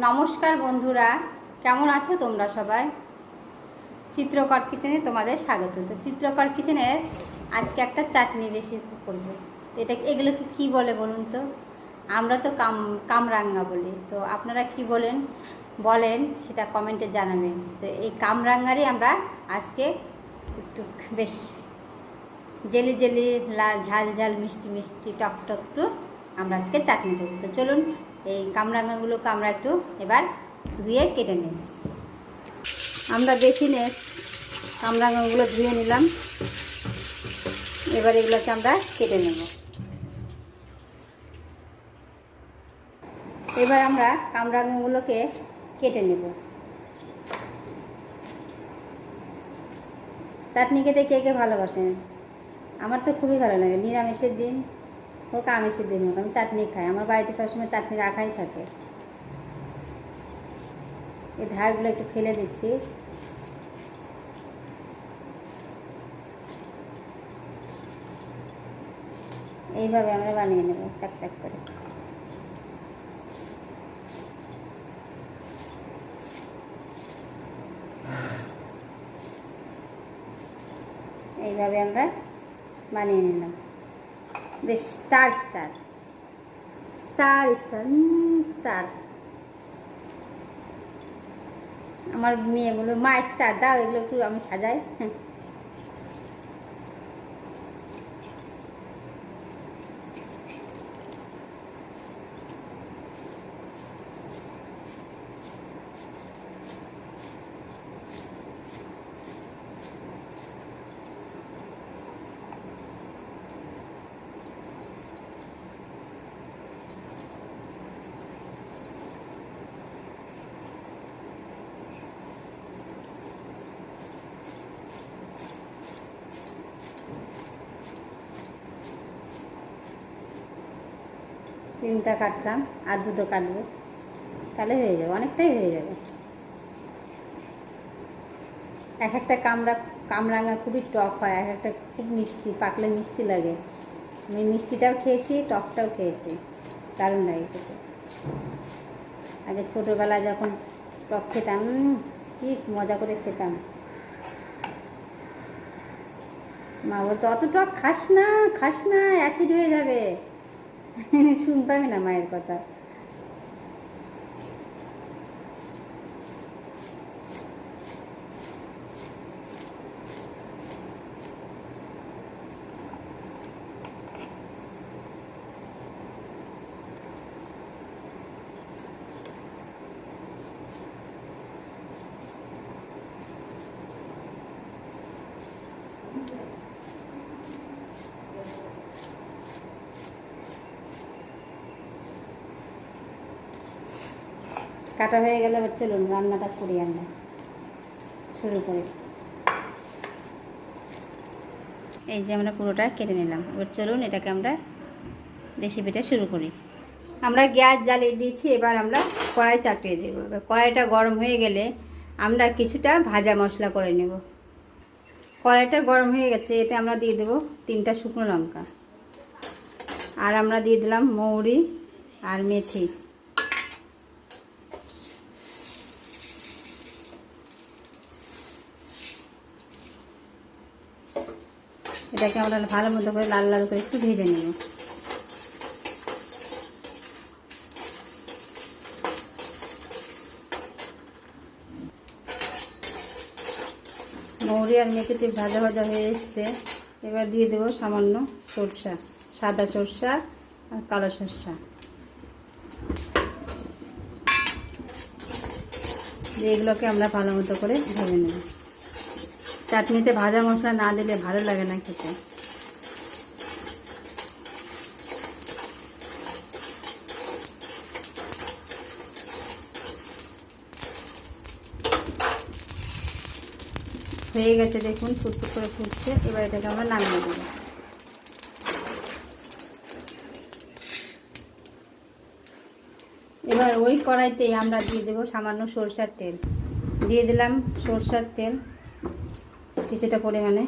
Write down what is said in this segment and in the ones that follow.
নমস্কার বন্ধুরা, কেমন আছো তোমরা সবাই? চিত্রকর কিচেনে তোমাদের স্বাগত। তো চিত্রকর কিচেনের আজকে একটা চাটনি রেসিপি করব। এগুলোকে কি বলে বলুন তো? আমরা তো কামরাঙ্গা বলি, তো আপনারা কি বলেন সেটা কমেন্টে জানাবেন। তো এই কামরাঙ্গারই আমরা আজকে একটু বেশ জেলি জেলি ঝাল ঝাল মিষ্টি মিষ্টি টক টক একটু আমরা আজকে চাটনি করব। তো চলুন এই কামরাঙ্গাগুলোকে আমরা একটু এবার ধুয়ে কেটে নিই। আমরা বেসিনে কামরাঙ্গাগুলো ধুয়ে নিলাম, এবার এগুলোকে আমরা কেটে নেব। এবার আমরা কামরাঙ্গাগুলোকে কেটে নেব। চাটনি খেতে কে কে ভালোবাসেন? আমার তো খুবই ভালো লাগে। নিরামিষের দিন হোক আমিষের দিন হোক আমি চাটনি খাই। আমার বাড়িতে সবসময় চাটনি রাখাই থাকে। এই ধারগুলো একটু ফেলে দিচ্ছি। এইভাবে আমরা বানিয়ে নেব চাকচাক করে। এইভাবে আমরা বানিয়ে নিলাম। বেশ star star star star star. আমার মেয়েগুলো মা স্টার দাও, এগুলো একটু আমি সাজাই। হ্যাঁ, তিনটা কাটলাম, আর দুটো কাটবো, তাহলে হয়ে যাবে, অনেকটাই হয়ে যাবে। এক একটা কামরাঙা খুবই টক হয়, এক একটা খুব মিষ্টি, পাকলে মিষ্টি লাগে। আমি মিষ্টিটাও খেয়েছি, টকটাও খেয়েছি, দারুণ লাগে খেতে। আগে ছোটোবেলায় যখন টক খেতাম, কি মজা করে খেতাম। মা বলতো অত টক খাস না, খাস না, অ্যাসিড হয়ে যাবে। শুনতামই না মায়ের কথা। কাটা হয়ে গেলে এবার চলুন রান্নাটা করি, আমরা শুরু করি। এই যে আমরা পুরোটা কেটে নিলাম, এবার চলুন এটাকে আমরা রেসিপিটা শুরু করি। আমরা গ্যাস জ্বালিয়ে দিয়েছি, এবার আমরা কড়াই চাপিয়ে দেবো। এবার কড়াইটা গরম হয়ে গেলে আমরা কিছুটা ভাজা মশলা করে নেব। কড়াইটা গরম হয়ে গেছে, এতে আমরা দিয়ে দেবো 3টা শুকনো লঙ্কা, আর আমরা দিয়ে দিলাম মৌরি আর মেথি। এটাকে আমরা ভালো মতো করে লাল লাল করে একটু ভেজে নেব। মৌরি আর মেথিটি ভাজা ভাজা হয়ে এসছে, এবার দিয়ে দেবো সামান্য সরষা, সাদা সরষা আর কালো সরষা। এগুলোকে আমরা ভালো মতো করে ভেজে নেব। চাটনিতে ভাজা মশলা না দিলে ভালো লাগে না খেতে। হয়ে গেছে দেখুন, ফুটফুট করে ফুটছে। এবার এটাকে আমরা নামিয়ে দেব। এবার ওই কড়াইতে আমরা দিয়ে দেবো সামান্য সরষার তেল। দিয়ে দিলাম সরষার তেল কিছুটা পরিমাণে।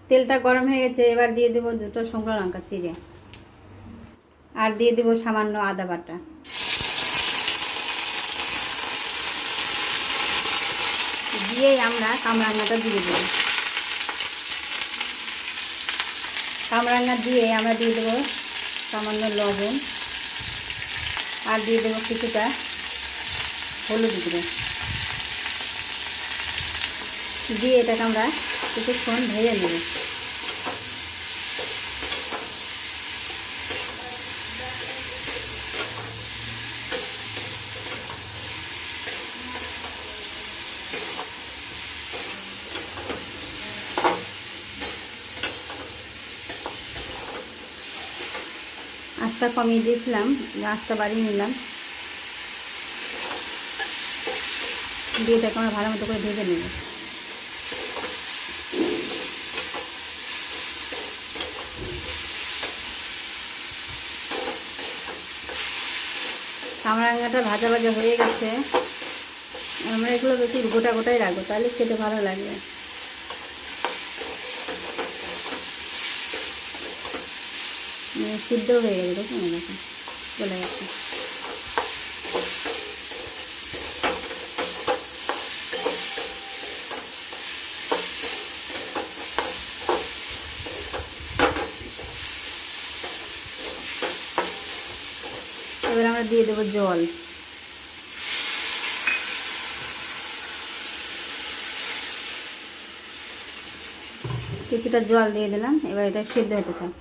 তেলটা গরম হয়ে গেছে, এবার দিয়ে দেবো 2টো শুকনো লঙ্কা চিড়ে, আর দিয়ে দেবো সামান্য আদা বাটা। দিয়েই আমরা কামরাঙাটা দিয়ে দেবো। কামরাঙা দিয়ে আমরা দিয়ে দেবো সামান্য লবণ, আর দিয়ে দেবো কিছুটা হলুদ গুঁড়ো, দিয়ে এটাকে আমরা কিছুক্ষণ ভেজে নেব। আঁচটা কমিয়ে দিয়েছিলাম, আঁচটা বাড়িয়ে নিলাম, দিয়ে এটাকে আমরা ভালো মতো করে ভেজে নেব। কামরাঙাটা ভাজা ভাজা হয়ে গেছে। আমরা এগুলো একটু গোটা গোটাই রাখবো, তাহলে খেতে ভালো লাগবে। সিদ্ধ হয়ে গেছে, দেখুন এরকম চলে গেছে। এবার আমরা দিয়ে দেবো জল। কিছুটা জল দিয়ে দিলাম, এবার এটা সিদ্ধ হতে থাক।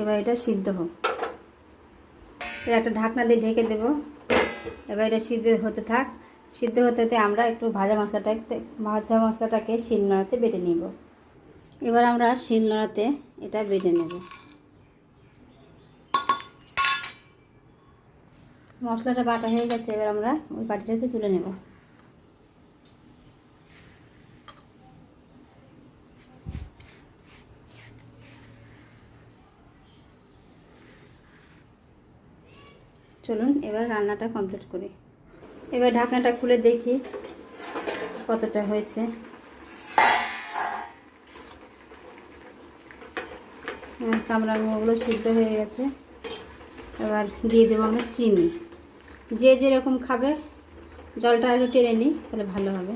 এবার এটা সিদ্ধ হোক, এবার একটা ঢাকনা দিয়ে ঢেকে দেবো। এবার এটা সিদ্ধ হতে থাক। সিদ্ধ হতে হতে আমরা একটু ভাজা মশলাটাকে শিলনোড়াতে বেটে নিব। এবার আমরা শিলনোড়াতে এটা বেটে নেব। মশলাটা বাটা হয়ে গেছে, এবার আমরা ওই বাটিটাতে তুলে নেব। চলুন এবার রান্নাটা কমপ্লিট করি। এবার ঢাকনাটা খুলে দেখি কতটা হয়েছে। কামরাঙাগুলো সিদ্ধ হয়ে গেছে। এবার দিয়ে দেবো আমরা চিনি। যে যেরকম খাবে, জলটা একটু টেনে নিই তাহলে ভালো হবে।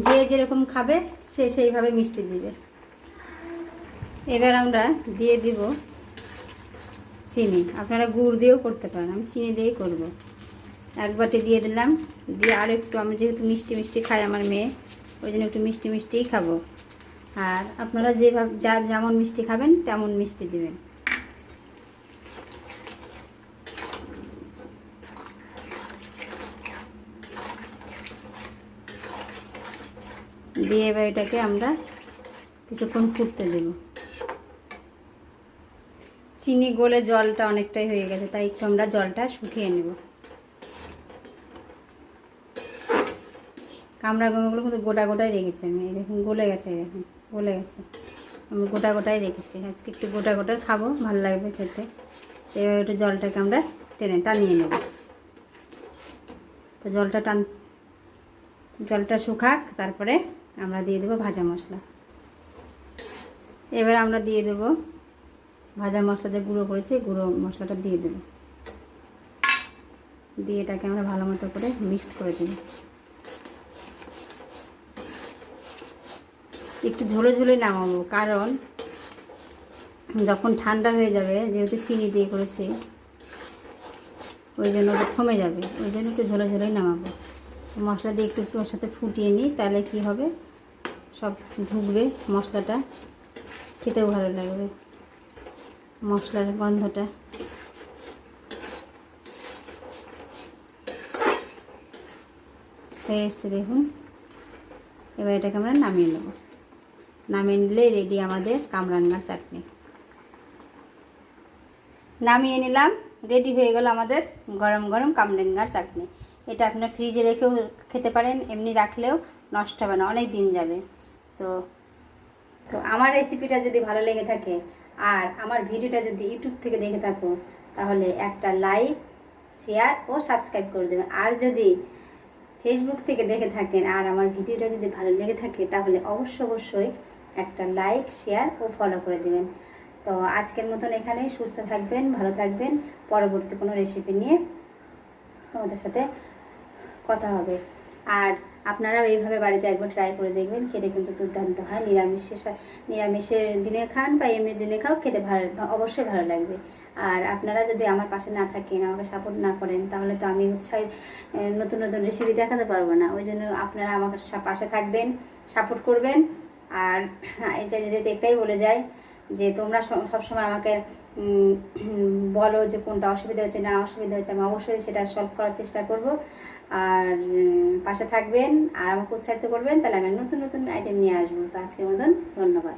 যে যেরকম খাবে সে সেইভাবে মিষ্টি দিবে। এবার আমরা দিয়ে দিব চিনি। আপনারা গুড় দিয়েও করতে পারেন, আমি চিনি দিয়েই করব। এক বাটি দিয়ে দিলাম, দিয়ে আর একটু, আমি যেহেতু মিষ্টি মিষ্টি খাই আমার মেয়ে, ওই জন্য একটু মিষ্টি মিষ্টিই খাবো। আর আপনারা যেভাবে যার যেমন মিষ্টি খাবেন তেমন মিষ্টি দেবেন। দিয়ে এবার এটাকে আমরা কিছুক্ষণ ফুটতে দেব। চিনি গলে জলটা অনেকটাই হয়ে গেছে, তাই একটু আমরা জলটা শুকিয়ে নেব। কামরাঙাগুলো কিন্তু গোটা গোটাই রেখেছি আমি, এই দেখুন গলে গেছে, দেখুন গলে গেছে। আমি গোটা গোটাই রেখেছি, আজকে একটু গোটা গোটা খাবো, ভালো লাগবে খেতে। এবার একটু জলটাকে আমরা টানিয়ে নেব। তো জলটা শুকাক, তারপরে আমরা দিয়ে দেবো ভাজা মশলা। এবার আমরা দিয়ে দেবো ভাজা মশলা যে গুঁড়ো করেছি, গুঁড়ো মশলাটা দিয়ে দেবো। দিয়ে এটাকে আমরা ভালো মতো করে মিক্সড করে দেব। একটু ঝোলে ঝোলে নামাবো, কারণ যখন ঠান্ডা হয়ে যাবে, যেহেতু চিনি দিয়ে করেছি, ওই জন্য ওটা কমে যাবে, ওই জন্য একটু ঝোলে ঝোলেই নামাবো। মশলা দিয়ে একটু একটু ওর সাথে ফুটিয়ে নিই, তাহলে কি হবে, সব ঢুকবে মশলাটা, খেতেও ভালো লাগবে মশলার গন্ধটা। হয়ে এসছে দেখুন। এবার এটাকে আমরা নামিয়ে নেব। নামিয়ে নিলে রেডি আমাদের কামরাঙার চাটনি। নামিয়ে নিলাম, রেডি হয়ে গেল আমাদের গরম গরম কামরাঙার চাটনি। এটা আপনার ফ্রিজে রেখেও খেতে পারেন, এমনি রাখলেও নষ্ট হবে না, অনেক দিন যাবে। তো আমার রেসিপিটা যদি ভালো লেগে থাকে আর আমার ভিডিওটা যদি ইউটিউব থেকে দেখে থাকো, তাহলে একটা লাইক, শেয়ার ও সাবস্ক্রাইব করে দেবেন। আর যদি ফেসবুক থেকে দেখে থাকেন আর আমার ভিডিওটা যদি ভালো লেগে থাকে, তাহলে অবশ্যই একটা লাইক, শেয়ার ও ফলো করে দেবেন। তো আজকের মতন এখানেই, সুস্থ থাকবেন, ভালো থাকবেন। পরবর্তী কোনো রেসিপি নিয়ে তোমাদের সাথে কথা হবে। আর আপনারাও এইভাবে বাড়িতে একবার ট্রাই করে দেখবেন, খেতে কিন্তু দুর্দান্ত হয়। নিরামিষের দিনে খান বা এমনি দিনে খাও, খেতে ভালো, অবশ্যই ভালো লাগবে। আর আপনারা যদি আমার পাশে না থাকেন, আমাকে সাপোর্ট না করেন, তাহলে তো আমি উৎসাহে নতুন নতুন রেসিপি দেখাতে পারবো না। ওই জন্য আপনারা আমার পাশে থাকবেন, সাপোর্ট করবেন। আর এই যে একটাই বলে যায় যে তোমরা সবসময় আমাকে বলো যে কোনটা অসুবিধা হচ্ছে, না অসুবিধা হচ্ছে, আমি অবশ্যই সেটা সলভ করার চেষ্টা করব। আর পাশে থাকবেন আর আমাকে উৎসাহিত করবেন, তাহলে আমি নতুন নতুন আইটেম নিয়ে আসবো। তো আজকের মতন ধন্যবাদ।